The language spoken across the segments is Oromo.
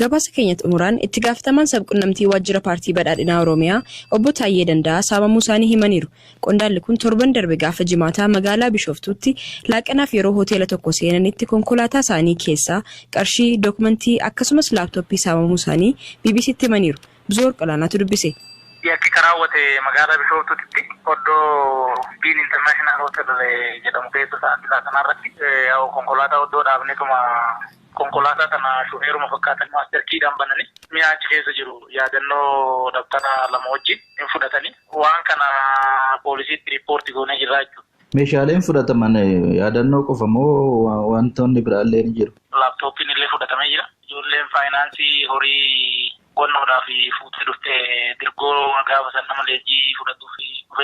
Gabaasa keenyatti umuraan itti gaafatamaan sabquunnamtii waajjira paartii badhaadhinaa Oromiyaa obbo Taayyee Danda'a saamamuu isaanii himaniiru. Qondaalli kun torban darbe gaafa jimaataa magaalaa Bishoftuutti laaqanaaf yeroo hoteela tokko seenanitti konkolaataa isaanii keessaa qarshii, dookumentii akkasumas laaptooppii saamamuu isaanii BBC'tti himaniiru. Bizoor Qalaanaatu dubbise. Yakki karaawwate magaalaa Bishoftuutti oddoo Biin International Hotel jedhamu keessa sa'aatii kanarratti konkolaataa oddoo dhaabnetuma konkolaataa kana shufeeruma fakkaatan maasterkiidhaan bananii mi'a achi keessa jiru yaadannoo dabtara lama wajjin fudhatanii waan kana poolisiitti riippoorti goonee jirra jechuudha. Meeshaaleen fudhataman yaadannoo qofa moo wantoonni biraallee ni jiru? Laaptooppiin illee fudhatamee jira. Ijoolleen faayinaansii horii qonnoodhaaf fuutee dhuftee dirgoo gaafa san nama leenjii fudhatuuf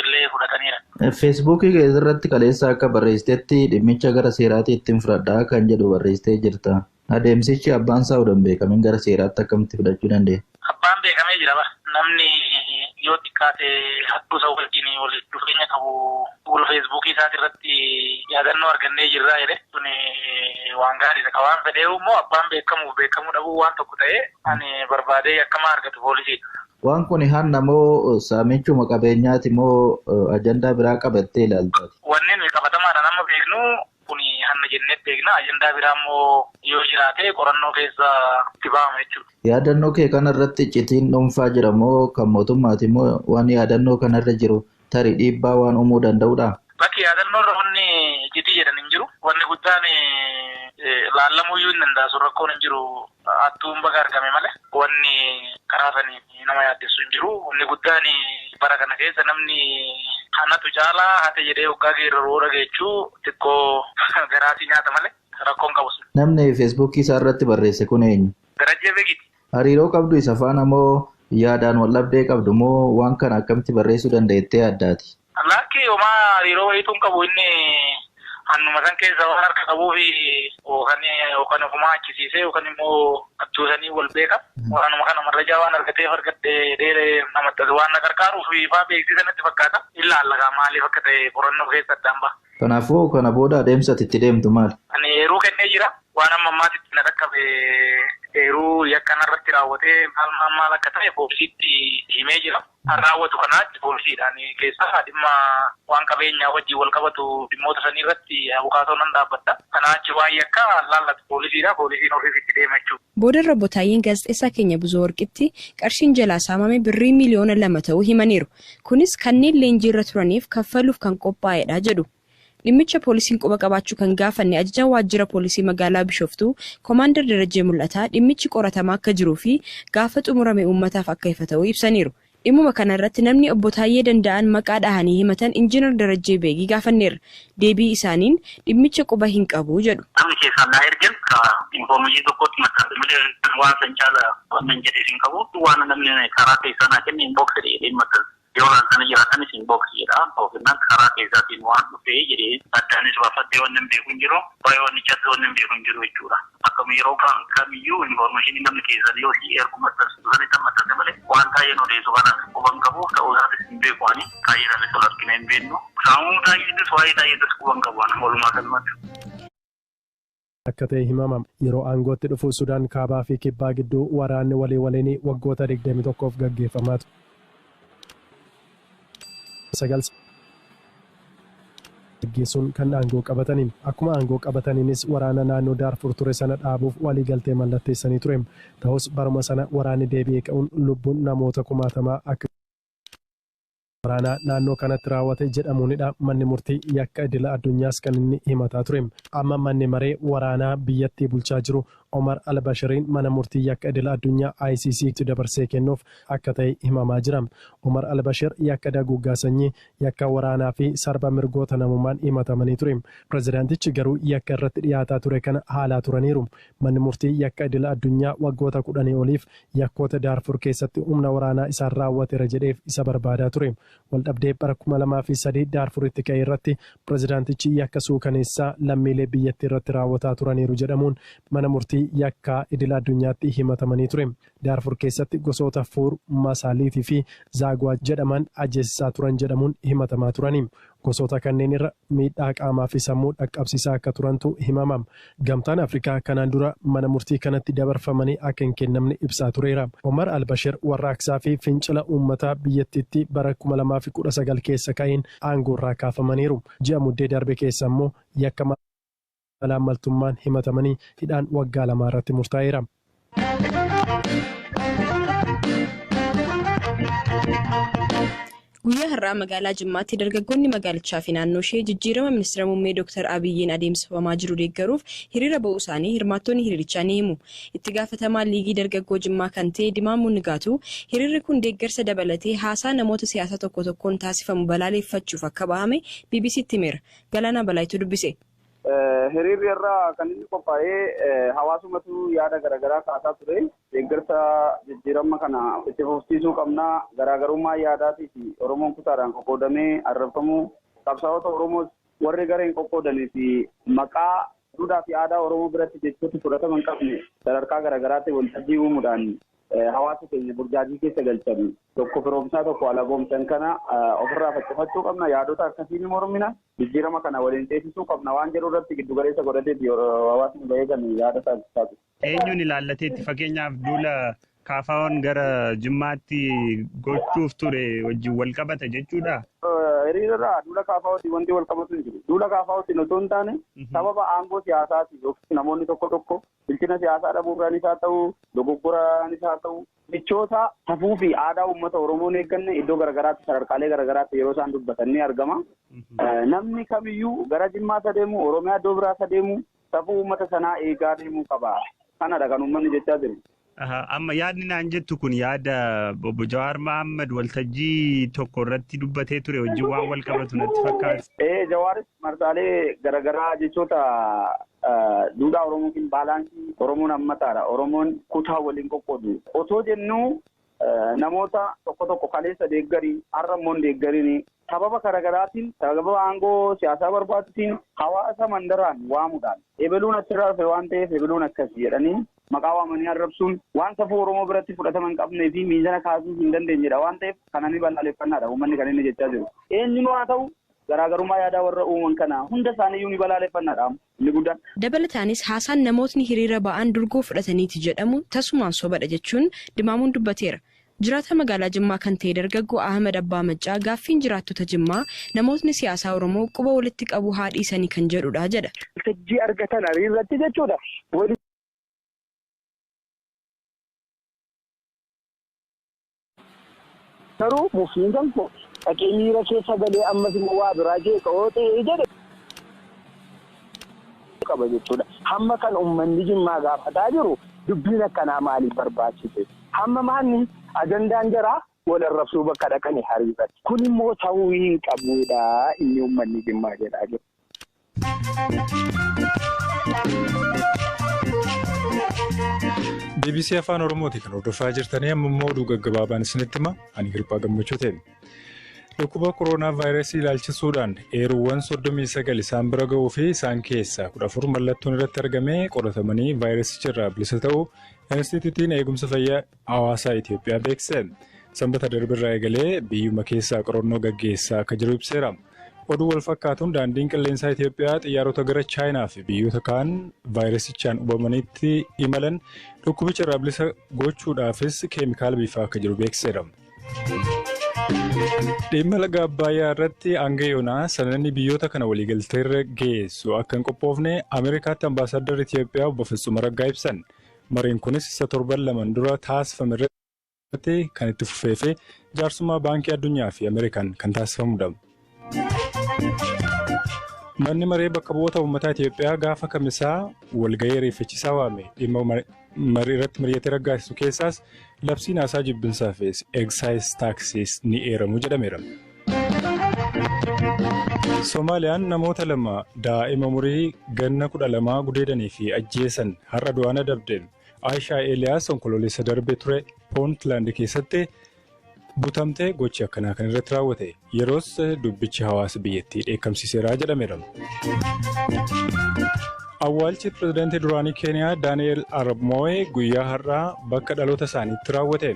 illee fudhataniira. Feesbuukii irratti kaleessa akka barreessitetti dhimmicha gara seeraatti ittiin fudhadhaa kan jedhu barreessitee jirta. Adeemsichi abbaan isaa odaan beekamiin gara seeraatti akkamitti fudhachuu dandeenya? Abbaan beekamee jira ba. Namni yoo xiqqaate hattuu isaa wajjin walitti dhufeenya qabu fuula feesbuukii isaati irratti yaadannoo argannee jirraa jedhe sun waan gaariidha. Waan fedhee immoo abbaan beekamuu dhabuu waan tokko ta'ee ani barbaadee akkama argatu poolisiidha. Waan kun hanna moo saamichuma qabeenyaati moo ajandaa biraa qabattee ilaaltaati? Wanni nuyi qabatamaadha nama beeknu kun hanna jennee beekna. Ajandaa biraa immoo yoo jiraate qorannoo keessa itti ba'ama jechuudha. Yaadannoo kee kanarratti iccitiin dhuunfaa jira moo kan mootummaati moo waan yaadannoo kanarra jiru tarii dhiibbaa waan uumuu danda'udha? Bakki yaadannoo irra wanni iccitii jedhan hin jiru. Wanni guddaan laallamuu iyyuu hin danda'asu rakkoon hin jiru. Hattuun baga argame malee wanni karaa sanii nama yaaddessu hin jiru. Wanni guddaan bara kana keessa namni hanatu caalaa hate jedhee hoggaa geeraroo dhageechuu xiqqoo garaatii nyaata malee rakkoon qabu. Namni feesbuukii isaa irratti barreesse kun eenyu? Darajjee Beegiti. Hariiroo qabdu isa faana moo yaadaan wal-dhabdee qabdu moo waan kana akkamitti barreessuu dandeettee addaati? Laakki homaa hariiroo wayiituun qabu inni hannuma san keessa waan harka qabuu fi yookaan ofumaa achisiisee yookaan immoo attuusanii wal beeka. Waanuma kana marrajaa waan argateef argadhee dheeree namatti waan na gargaaruuf faa beeksisanitti fakkaata. Illaallagaa maaliif akka ta'e qorannoo keessa addaan ba'a. Kanaafuu kana booda adeemsa itti deemtu maali? Ani heeruu kennee jira. Waan amma ammaatitti na dhaqqabe heeruu yakka narratti raawwatee maal akka ta'e poolisiitti himee jira. Kan raawwatu kanaatti poolisiidhaan keessaa dhimma waan qabeenyaa wajjin wal qabatu dhimmoota sanii irratti abukaatoo nan dhaabbata. Kanaa achi waan yakka laallatu poolisiidha. Poolisiin ofiisitti deema jechuudha. Boodarra obbo Taayyeen gaazexeessaa keenya Buzoo Warqitti qarshiin jalaa saamame birrii miliyoona 2 ta'uu himaniiru. Kunis kanneen leenjii irra turaniif kaffaluuf kan qophaa'edha jedhu. Dhimmicha poolisiin quba qabaachuu kan gaafanne ajajaan waajjira poolisii magaalaa Bishoftuu Koomaandar Darajjee Mul'ataa dhimmichi qoratamaa akka jiruu fi gaafa xumurame uummataaf akka ifa ta'uu ibsaniiru. Dhimmuma kanarratti namni obbo Taayyee Danda'an maqaa dhahanii himatan Injiinar Darajjee Beegii gaafanneerra. Deebii isaaniin dhimmicha quba hin qabu jedhu. Namni keessaa naa ergan infoormeeshinii tokkotti maxxanfamee waan san caala waan jedhee hin qabu. Waan namni karaa keessaa naa kenne inbox jedhee maxxansa. Yoo kana jiraatanis inbox jedha. Ofinnaan karaa keessaatiin waan dhufee jedhee addaanis baafattee waan hin beeku hin jiru. Baay'ee waan ijaatti waan hin beeku hin jiru jechuudha. Akkam yeroo kamiyyuu infoormeeshinii namni keessaa yoo ergu maxxansu kan maxxanse malee waan Taayyeen odeessu kana quban qabu ta'uu isaatis hin beeku ani Taayyeedhaan isa arginu hin beeknu. Saamuu Taayyeedis waa'ee Taayyeedis quban qabu ani walumaa galmatti. Akka ta'e himama yeroo aangootti dhufu Sudaan kaabaa fi kibbaa gidduu waraanni waliin waggoota 21f gaggeeffamaa ture. Gaggeessuun kan aangoo qabataniin akkuma aangoo qabataniinis waraana naannoo Daarfur ture sana dhaabuuf waliigaltee mallatteessanii ture. Ta'us baruma sana waraanni deebi'ee ka'uun lubbuun namoota 1000 akka waraana naannoo kanatti raawwate jedhamuunidha. Manni murtii yakka idila addunyaas kan inni himataa ture. Amma manni maree waraanaa biyyattii bulchaa jiru Omar Al-Bashiriin mana murtii yakka idila addunyaa ICC'tti dabarsee kennuuf akka ta'e himamaa jira. Omar Al-Bashir yakka daguggaa sanyii, yakka waraanaa fi sarba mirgoota namummaan himatamanii ture. Pirezidaantichi garuu yakka irratti dhiyaataa ture kana haalaa turaniiru. Manni murtii yakka idila addunyaa waggoota 10 oliif yakkoota Daarfur keessatti humna waraanaa isaan raawwateera jedheef isa barbaadaa ture. Waldhabdee bara 2003 Daarfuritti ka'e irratti pirezidaantichi yakka suukaneessaa lammiilee biyyattii irratti raawwataa turaniiru jedhamuun mana murtii yakka idila addunyaatti himatamanii ture. Daarfur keessatti gosoota Fuur, Masaaliitii fi Zaagwaa jedhaman ajjeesisaa turan jedhamuun himatamaa turani. gosoota kanneen irra miidhaa qaamaa fi sammuu dhaqqabsiisaa akka turantu himamam. Gamtaan Afrikaa kanaan dura mana murtii kanatti dabarfamanii akka hin kennamne ibsaa tureera. Omar Albashir warraaqsaa fi fincila uummataa biyyattiitti bara 2019 keessa ka'een aangoorraa kaafamaniiru. Ji'a muddee darbe keessa immoo yakka malaamaltummaan himatamanii hidhaan waggaa 2 irratti murtaa'eera. Guyyaa har'aa magaalaa Jimmaatti dargaggoonni magaalichaa fi naannoo ishee jijjiirama ministeera muummee Dr. Abiyyiin adeemsifamaa jiru deeggaruuf hiriira ba'uu isaanii hirmaattonni hiriirichaa ni himu. Itti gaafatamaa liigii dargaggoo Jimmaa kan ta'e Dimaamuun Nigaatu hiriirri kun deeggarsa dabalatee haasaa namoota siyaasaa tokko tokkoon taasifamu balaaleffachuuf akka bahame BBC'tti himeera. Galaanaa Balaayituu dubbise. Hiriirri irraa kan inni qophaa'ee hawaasumatu yaada garaagaraa kaasaa ture. Deeggarsa jijjiirama kana itti fufsiisuu qabnaa garaagarummaa yaadaatii fi Oromoon kutaadhaan qoqqoodamee arrabsamuu qabsaa'ota Oromoo warri gareen qoqqoodanii fi maqaa duudhaa fi aadaa Oromoo biratti jechoota fudhatama hin qabne sadarkaa garaagaraatti waltajjii uumuudhaan hawaasa keenya burjaajii keessa galchan tokko firoomsaa tokko alagoomsan kana ofirraa faccifachuu qabna yaadota akkasiin mormina jijjiirama kana waliin teessisuu qabna waan jedhu irratti giddu galeessa godhateeti hawaasni bahee kan yaada taasisaatu. Eenyuun ilaallateetti fakkeenyaaf duula kaafaawwan gara Jimmaatti gochuuf ture wajjin wal qabata jechuudha. Hiriirarraa duula kaafaawwatti wanti wal qabatu hin jiru. Duula kaafaawwatti otoo hin taane sababa aangoo siyaasaati yookiin namoonni tokko bilchina siyaasaa dhabuurraanis haa ta'u dogoggoraanis haa ta'u jechoota safuu fi aadaa uummata Oromoon eegganne iddoo garaagaraatti sadarkaalee garaagaraatti yeroo isaan dubbatan ni argama. Namni kamiyyuu gara Jimmaas adeemu Oromiyaa iddoo biraas adeemu safuu uummata sanaa eegaa deemuu qaba. Kanadha kan uummanni jechaa jiru. Amma yaadni naan jettu kun yaada Obbo Jawaar Mohaammed waltajjii tokko irratti dubbatee ture wajjin waan wal qabatu natti fakkaata. Jawaaris marsaalee garaagaraa jechoota duudhaa Oromootiin baalaansii Oromoon hammataadha. Oromoon kutaa waliin qoqqoodu. Otoo jennuu namoota tokko kaleessa deeggarii har'a immoo deeggariin sababa garaagaraatiin sababa aangoo siyaasaa barbaadutiin hawaasa mandaraan waamuudhaan ebeluun achirraa dhufe waan ta'eef ebeluun akkasii jedhanii maqaa waamanii arrabsuun waan safuu Oromoo biratti fudhatama hin qabnee fi miizana kaasuu hin dandeenyedha waan ta'eef kana ni balaaleffannaadha uummanni kan inni jechaa jiru. Eenyuun haa ta'u garaagarummaa yaadaa warra uuman kana hunda isaaniiyyuu ni balaaleffannaadha inni guddaan. Dabalataanis haasaan namootni hiriira ba'an durgoo fudhataniiti jedhamu tasumaan sobadha jechuun Dimaamuun dubbateera. Jiraata magaalaa Jimmaa kan ta'e dargaggoo Ahmed Abbaa Maccaa gaaffiin jiraattota Jimmaa namootni siyaasaa Oromoo quba walitti qabu haa dhiisanii kan jedhudha jedha. Waltajjii argatan hiriirratti jechuudha. Garuu muftiin tokko dhaqee miira keessa galee ammas immoo waa biraa jeeqa'oo ta'ee jedhe qaba jechuudha. Hamma kan uummanni Jimmaa gaafataa jiru dubbiin akkanaa maaliif barbaachise? Hamma maanni ajandaan jaraa wal arrabsuu bakka dhaqanii hariirratti. Kun immoo ta'uu hin qabudha inni uummanni Jimmaa jedhaa jiru. BBC Afaan Oromooti kan hordofaa jirtanii amma immoo oduu gaggabaabaan isinitti hima ani Hirphaa Gammachuu ta'e. Dhukkuba kooroonaa vaayirasii ilaalchisuudhaan eeruuwwan 39 isaan bira ga'uu fi isaan keessaa 14 mallattoon irratti argamee qoratamanii vaayirasicharraa bilisa ta'uu Inistitiyuutiin Eegumsa Fayyaa Hawaasaa Itoophiyaa beeksise. Sanbata darbirraa eegalee biyyuma keessaa qorannoo gaggeessaa akka jiru ibseera. Oduu wal fakkaatuun daandiin qilleensaa Itoophiyaa xiyyaarota gara Chaayinaa fi biyyoota kaan vaayirasichaan hubamanitti imalan dhukkubicharraa bilisa gochuudhaafis keemikaala biifaa akka jiru beeksiseera. Dhimma laga Abbaayyaa irratti hanga yoonaa sanadni biyyoota kana waliigalteerra geessu akka hin qophoofne Ameerikaatti ambaasaaddarri Itoophiyaa obbo Fitsum Araggaa ibsan. Mariin kunis isa torban lamaan dura taasifame irratti kan itti fufee fi jaarsummaa baankii addunyaa fi Ameerikaan kan taasifamudha. Manni maree bakka bu'oota uummataa Itoophiyaa gaafa kamisaa walgahii ariifachiisaa waame dhimma marii irratti mari'atee raggaasisu keessaas labsiin haasaa jibbinsaa fi excise taxes ni eeramu jedhameera. Soomaaliyaan namoota lama daa'ima umurii ganna 12 gudeedanii fi ajjeesan har'a du'aan adabde. Aishaa Eeliyaas onkololeessa darbee ture Puuntlaand keessatti butamtee gochi akkanaa kan irratti raawwate yeroos dubbichi hawaasa biyyattii dheekkamsiiseera jedhameera. Awwaalchi pirezidaantii duraanii Keeniyaa Daani'eel Arap Moo'ee guyyaa har'aa bakka dhaloota isaaniitti raawwate.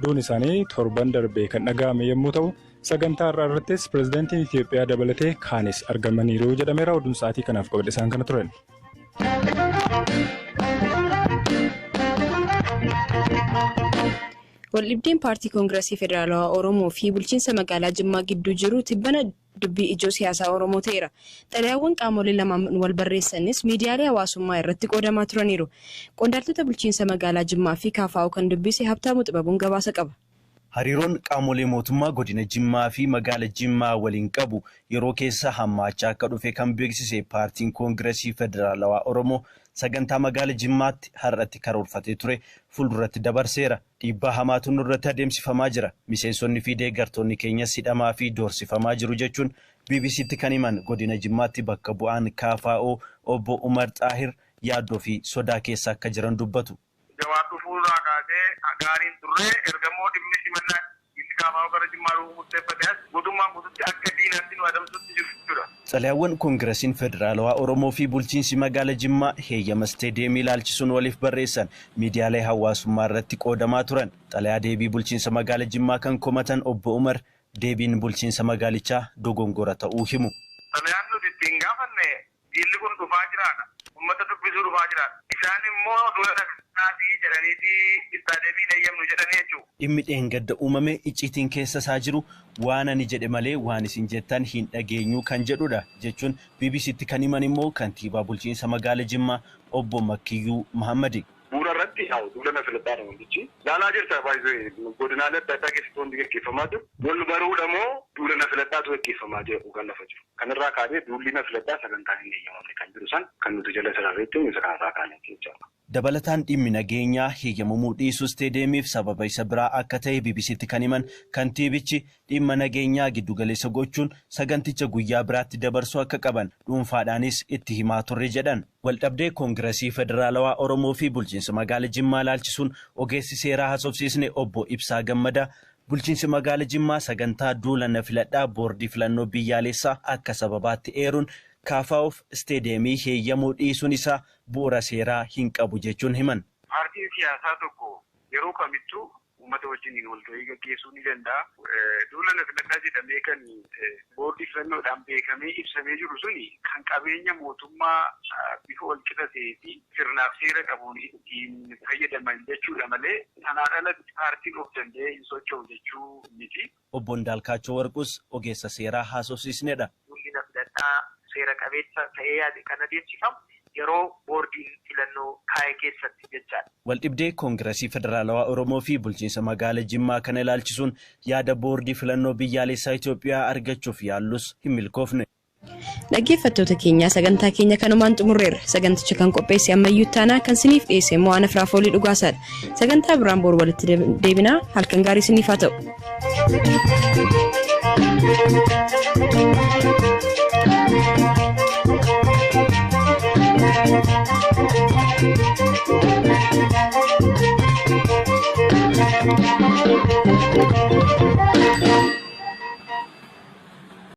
Duun isaanii torban darbee kan dhaga'ame yommuu ta'u Sagantaa irraa irrattis pirezidaantiin Itoophiyaa dabalatee kaanis argamaniiru jedhameera. Oduun sa'aatii kanaaf qabadhe isaan kana turan. Waldhibdeen paartii Koongireesii Federaalawaa Oromoo fi bulchiinsa magaalaa Jimmaa gidduu jiru tibbana dubbii ijoo siyaasaa Oromoo ta'eera. Xalayaawwan qaamolee lamaan wal barreessanis miidiyaalee hawaasummaa irratti qoodamaa turaniiru. Qondaaltota bulchiinsa magaalaa Jimmaa fi KFO kan dubbise Habtaamuu Xibabuun gabaasa qaba. Hariiroon qaamolee mootummaa godina Jimmaa fi magaala Jimmaa waliin qabu yeroo keessa hammaachaa akka dhufe kan beeksise paartiin Koongireesii Federaalawaa Oromoo sagantaa magaala Jimmaatti har'atti karoorfatee ture fuulduratti dabarseera. Dhiibbaa hamaatu nurratti adeemsifamaa jira. Miseensonni fi deeggartoonni keenyas hidhamaa fi doorsifamaa jiru jechuun BBCtti kan himan godina Jimmaatti bakka bu'aan KFO obbo Umar Xaahir yaaddoo fi sodaa keessa akka jiran dubbatu. Jawaatu fuulaa kaasee gaariin turre ergamoo dhimmi simannaa itti KFO gara Jimmaa dhufuu murteeffates guutummaan guututti akka diinaatti nu adamsutti jiru jechuudha. Xalayaawwan Koongireesiin Federaalawaa Oromoo fi bulchiinsi magaala Jimmaa heeyyama isteediyeemii ilaalchisuun waliif barreessan miidiyaalee hawaasummaa irratti qoodamaa turan. Xalayaa deebii bulchiinsa magaala Jimmaa kan komatan obbo Umar deebiin bulchiinsa magaalichaa dogongora ta'uu himu. Xalayaan nuti ittiin gaafanne diilli kun dhufaa jiraadha. Uummata dubbisuu dhufaa jiraadha. Isaan immoo dura dhaqnaatii jedhaniiti istaadiyeemiin heeyyamnu jedhanii jechuudha. Dhimmi dheengadda uumame icciitiin keessa isaa jiru waan ani jedhe malee waan isin jettan hin dhageenyu kan jedhudha jechuun BBCtti kan himan immoo kantiibaa bulchiinsa magaala Jimmaa obbo Makkiyyuu Mahammadi. Bu'uura irratti duulana filadhaadha wantichi. Laalaa jirta baay'ee godinaalee adda addaa keessatti wanti gaggeeffamaa jiru. Wal baruudha moo duulana filadhaatu gaggeeffamaa jiru kan lafa jiru. Kanarraa kaasee duulina filadhaa sagantaan hin eeyyamamne kan jiru san kan nuti jala sararreetti isa kanarraa kaanee jechuudha. Dabalataan dhimmi nageenyaa heeyyamamuu dhiisuu isteediyeemiif sababa isa biraa akka ta'e BBCtti kan himan kantiibichi dhimma nageenyaa giddugaleessa gochuun saganticha guyyaa biraatti dabarsuu akka qaban dhuunfaadhaanis itti himaa turre jedhan. Waldhabdee Koongireesii Federaalawaa Oromoo fi bulchiinsa magaala Jimmaa ilaalchisuun ogeessi seeraa haasofsiisne obbo Ibsaa Gammadaa bulchiinsi magaala Jimmaa sagantaa duulana filadhaa boordii filannoo biyyaalessaa akka sababaatti eeruun KFOf isteediyeemii heeyyamuu dhiisuun isaa bu'uura seeraa hin qabu jechuun himan. Paartiin siyaasaa tokko yeroo kamittuu uummata wajjin walgahii gaggeessuu ni danda'a. Duulana filadhaa jedhamee kan boordii filannoodhaan beekamee ibsamee jiru suni kan qabeenya mootummaa bifa walqixa ta'ee fi sirnaaf seera qabuun ittiin fayyadaman jechuudha malee sanaan alatti paartiin of danda'ee hin socho'u jechuu miti. Obbo Ndaalkaachoo Warqus ogeessa seeraa haasofsiisnedha. Duulina filadhaa seera qabeessa ta'ee yaade kan adeemsifamu yeroo boordiin filannoo kaa'e keessatti jechaadha. Waldhibdee Koongireesii Federaalawaa Oromoo fi bulchiinsa magaala Jimmaa kana ilaalchisuun yaada boordii filannoo biyyaalessaa Itoophiyaa argachuuf yaallus hin milkoofne. Dhaggeeffattoota keenya sagantaa keenya kanumaan xumurreerra. Saganticha kan qopheesse ammayyuu taanaa kan siniif dhiyeesse immoo ana Firaafoolii Dhugaasaadha. Sagantaa biraan boru walitti deebinaa halkan gaarii siniif haa ta'u. Thank you.